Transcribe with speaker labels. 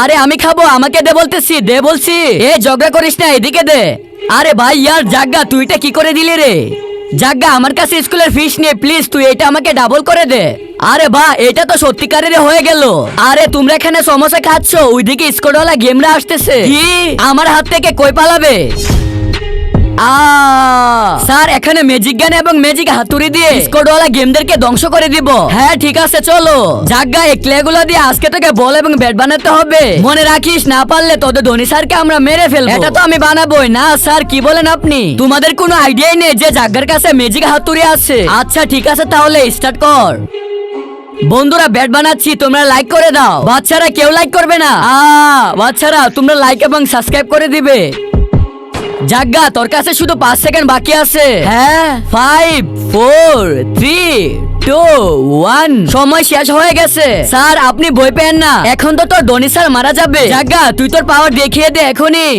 Speaker 1: আরে আমি খাবো, আমাকে দে বলতেছি, দে বলছি। এ ঝগড়া করিস না, এদিকে দে। আরে ভাই ইয়ার জাগ্গা, তুই এটা কি করে দিলি রে? জাগ্গা, আমার কাছে স্কুলের ফিস নিয়ে প্লিজ তুই এটা আমাকে ডাবল করে দে। আরে বা, এটা তো সত্যিকারের হয়ে গেল। আরে তোমরা এখানে সমস্যা খাচ্ছ, ওইদিকে স্কোরওয়ালা গেমরা আসতেছে। কি আমার হাত থেকে কই পালাবে? স্যার, এখানে ম্যাজিক গান এবং ম্যাজিক হাতুড়ি দিয়ে স্কোয়াডওয়ালা গেমদেরকে ধ্বংস করে দিব। হ্যাঁ ঠিক আছে, চলো। জাগ্গা, এই ক্লেগুলো দিয়ে আজকে তোকে বল এবং ব্যাট বানাতে হবে। মনে রাখিস, না পারলে তোদের ধনী স্যারকে আমরা মেরে ফেলবো। এটা তো আমি বানাবোই না স্যার, কি বলেন আপনি? তোমাদের কোনো আইডিয়াই নেই যে জাগ্গার কাছে ম্যাজিক হাতুড়ি আছে। আচ্ছা ঠিক আছে, তাহলে স্টার্ট কর। বন্ধুরা, ব্যাট বানাচ্ছি, তোমরা লাইক করে দাও। বাচ্চারা কেউ লাইক করবে না। বাচ্চারা তোমরা লাইক এবং সাবস্ক্রাইব করে দিবে। জাগ্গা, তোর কাছে শুধু 5 সেকেন্ড বাকি আছে। হ্যাঁ, 5 4 3 2 1 সময় শেষ হয়ে গেছে। স্যার আপনি ভয় পেন না, এখন তো তোর ধনী স্যার মারা যাবে। জাগ্গা, তুই তোর পাওয়ার দেখিয়ে দে এখনই।